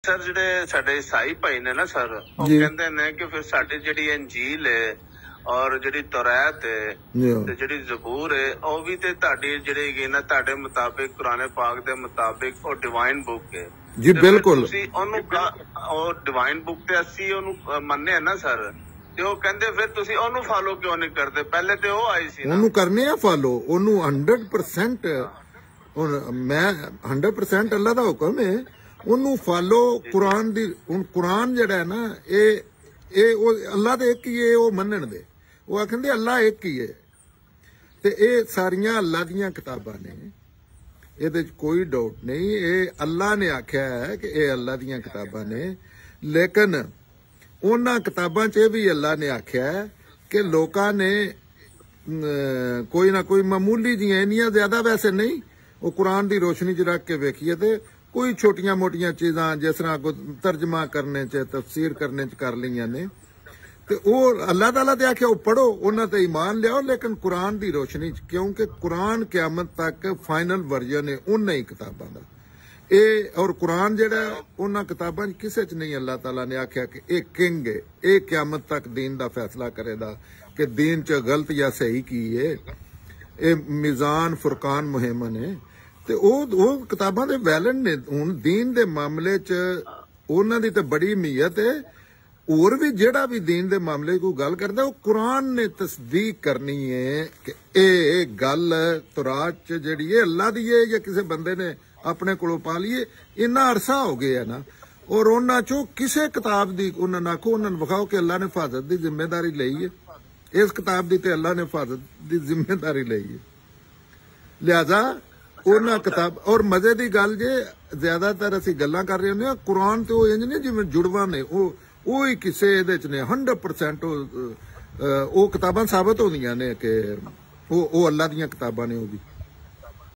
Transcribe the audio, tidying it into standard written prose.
sir जिहड़े साडे ईसाई भाई ने ना सर वो कहते ने कि फिर साडी जिहड़ी अंजील है और जिहड़ी तौरात है ते जिहड़ी ज़बूर है ਉਹ ਵੀ ਤੇ ਤੁਹਾਡੀ ਜਿਹੜੀ ਹੈਗੀ ਨਾ ਤੁਹਾਡੇ ਮੁਤਾबिक कुरान पाक ਦੇ ਮੁਤਾबिक ਉਹ डिवाइन बुक है जी बिल्कुल ਤੁਸੀਂ ਉਹਨੂੰ ਉਹ डिवाइन बुक ਤੇ ਅਸੀਂ ਉਹਨੂੰ ਮੰਨਦੇ ਆ ਨਾ ਸਰ ਤੇ ਉਹ ਕਹਿੰਦੇ ਫਿਰ ਤੁਸੀਂ ਉਹਨੂੰ ਫਾਲੋ ਕਿਉਂ ਨਹੀਂ ਕਰਦੇ ਪਹਿਲੇ ਤੇ ਉਹ ਆਈ ਸੀ ਨਾ ਉਹਨੂੰ ਕਰਨੇ ਆ ਫਾਲੋ ਉਹਨੂੰ 100% ਹੁਣ ਮੈਂ 100% ਅੱਲਾਹ ਦਾ ਹੁਕਮ ਹੈ ਉਹਨੂੰ ਫਾਲੋ ਕੁਰਾਨ ਦੀ ਹੁਣ ਕੁਰਾਨ ਜਿਹੜਾ ਨਾ ਇਹ ਉਹ ਅੱਲਾਹ ਦੇ ਇੱਕ ਹੀ ਹੈ ਉਹ ਮੰਨਣ ਦੇ ਉਹ ਆਖਦੇ ਅੱਲਾਹ ਇੱਕ ਹੀ ਹੈ ਤੇ ਇਹ ਸਾਰੀਆਂ ਅੱਲਾਹ ਦੀਆਂ ਕਿਤਾਬਾਂ ਨੇ ਇਹਦੇ ਚ ਕੋਈ ਡਾਊਟ ਨਹੀਂ ਇਹ ਅੱਲਾਹ ਨੇ ਆਖਿਆ ਹੈ ਕਿ ਇਹ ਅੱਲਾਹ ਦੀਆਂ ਕਿਤਾਬਾਂ ਨੇ ਲੇਕਿਨ ਉਹਨਾਂ ਕਿਤਾਬਾਂ 'ਚ ਇਹ ਵੀ ਅੱਲਾਹ ਨੇ ਆਖਿਆ ਕਿ ਲੋਕਾਂ ਨੇ ਕੋਈ ਨਾ ਕੋਈ ਮਾਮੂਲੀ ਜੀਆਂ ਇੰਨੀਆਂ ਜ਼ਿਆਦਾ ਵੈਸੇ ਨਹੀਂ ਉਹ ਕੁਰਾਨ ਦੀ ਰੋਸ਼ਨੀ 'ਚ ਰੱਖ ਕੇ ਵੇਖੀਏ ਤੇ ਕੋਈ ਛੋਟੀਆਂ ਮੋਟੀਆਂ ਚੀਜ਼ਾਂ ਜਿਸ ਤਰ੍ਹਾਂ ਤਰਜਮਾ ਕਰਨੇ 'ਚ ਤਫਸੀਰ ਕਰਨੇ 'ਚ ਕਰ ਲਈਆਂ ਨੇ ਤੇ ਉਹ ਅੱਲਾਹ ਤਾਲਾ ਤੇ ਆਖਿਆ ਉਹ ਪੜੋ ਉਹਨਾਂ ਤੇ ਈਮਾਨ ਲਿਆਓ ਲੇਕਿਨ ਕੁਰਾਨ ਦੀ ਰੋਸ਼ਨੀ 'ਚ ਕਿਉਂਕਿ ਕੁਰਾਨ ਕਿਆਮਤ ਤੱਕ ਫਾਈਨਲ ਵਰਜਨ ਹੈ ਉਹਨਾਂ ਹੀ ਕਿਤਾਬਾਂ ਦਾ ਇਹ ਔਰ ਕੁਰਾਨ ਜਿਹੜਾ ਉਹਨਾਂ ਕਿਤਾਬਾਂ 'ਚ ਕਿਸੇ 'ਚ ਨਹੀਂ ਅੱਲਾਹ ਤਾਲਾ ਨੇ ਆਖਿਆ ਕਿ ਇਹ ਕਿੰਗ ਹੈ ਇਹ ਕਿਆਮਤ ਤੱਕ ਦੀਨ ਦਾ ਫੈਸਲਾ ਕਰੇਗਾ ਕਿ ਦੀਨ 'ਚ ਗਲਤ ਜਾਂ ਸਹੀ ਕੀ ਹੈ ਇਹ ਮਿਜ਼ਾਨ ਫੁਰਕਾਨ ਮੁਹਿੰਮ ਨੇ ਤੇ ਉਹ ਕਿਤਾਬਾਂ ਦੇ ਵੈਲਿਡ ਨੇ ਹੁਣ ਦੀਨ ਦੇ ਮਾਮਲੇ 'ਚ ਉਹਨਾਂ ਦੀ ਤਾਂ ਬੜੀ ਅਹਿਮੀਅਤ ਹੈ ਹੋਰ ਵੀ ਜਿਹੜਾ ਵੀ ਦੀਨ ਦੇ ਮਾਮਲੇ ਕੋਈ ਗੱਲ ਕਰਦਾ ਉਹ ਕੁਰਾਨ ਨੇ ਤਸਦੀਕ ਕਰਨੀ ਹੈ ਕਿ ਇਹ ਗੱਲ ਤੌਰਾਤ 'ਚ ਜਿਹੜੀ ਹੈ ਅੱਲਾਹ ਦੀ ਹੈ ਜਾਂ ਕਿਸੇ ਬੰਦੇ ਨੇ ਆਪਣੇ ਕੋਲੋਂ ਪਾ ਲਈਏ ਇੰਨਾ ਅਰਸਾ ਹੋ ਗਿਆ ਨਾ ਔਰ ਉਹਨਾਂ 'ਚੋਂ ਕਿਸੇ ਕਿਤਾਬ ਦੀ ਉਹਨਾਂ ਨੂੰ ਆਖੋ ਉਹਨਾਂ ਨੂੰ ਵਿਖਾਓ ਕਿ ਅੱਲਾਹ ਨੇ ਹਿਫਾਜ਼ਤ ਦੀ ਜ਼ਿੰਮੇਵਾਰੀ ਲਈ ਹੈ ਇਸ ਕਿਤਾਬ ਦੀ ਤੇ ਅੱਲਾਹ ਨੇ ਹਿਫਾਜ਼ਤ ਦੀ ਜ਼ਿੰਮੇਵਾਰੀ ਲਈ ਹੈ ਲਿਹਾਜ਼ਾ ਉਹਨਾਂ ਕਿਤਾਬ ਔਰ ਮਜ਼ੇ ਦੀ ਗੱਲ ਜੇ ਜ਼ਿਆਦਾਤਰ ਅਸੀਂ ਗੱਲਾਂ ਕਰ ਰਹੇ ਹੁੰਦੇ ਆ ਕੁਰਾਨ ਤੇ ਉਹ ਇੰਜ ਨਹੀਂ ਜਿਵੇਂ ਜੁੜਵਾ ਨੇ ਉਹ ਹੀ ਕਿਸੇ ਇਹਦੇ 'ਚ ਨੇ 100% ਉਹ ਕਿਤਾਬਾਂ ਸਾਬਤ ਹੁੰਦੀਆਂ ਨੇ ਕਿ ਉਹ ਅੱਲਾਹ ਦੀਆਂ ਕਿਤਾਬਾਂ ਨੇ ਉਹ ਵੀ